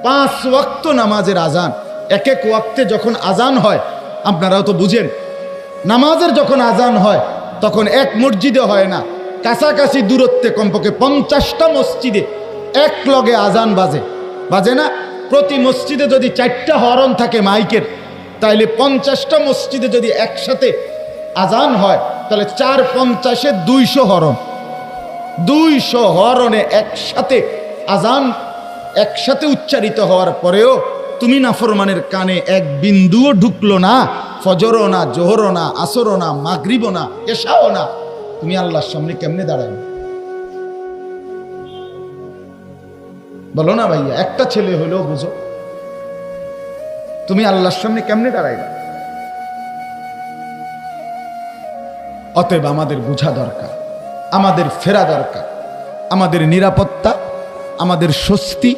5 ওয়াক্ত নামাজের আজান, এক এক ওয়াক্তে যখন আজান হয়, আপনারাও তো বুঝেন, নামাজের যখন আজান হয় তখন এক মসজিদে হয় না, কাছাকাছি দূরত্বে কমপক্ষে 50টা মসজিদে এক লগে আজান বাজে, বাজে না? প্রতি মসজিদে যদি 4টা হরন থাকে মাইকের, তাইলে 50টা মসজিদে যদি একসাথে আজান হয় তাহলে 4×50 200 হরন, 200 হরনে একসাথে আজান একসাথে উচ্চারিত হওয়ার পরেও তুমি নাফরমানের কানে এক বিন্দুও ঢুকলো না, ফজরও না, জোহরও না, আসরও না, মাগরিবও না, এশাও না, তুমি আল্লাহর সামনে কেমনে দাঁড়াবে? বলো না ভাইয়া, একটা ছেলে হলেও বুঝো, তুমি আল্লাহর সামনে কেমনে দাঁড়াইবে? অতএব আমাদের বোঝা দরকার, আমাদের ফেরা দরকার, আমাদের নিরাপত্তা, আমাদের স্বস্তি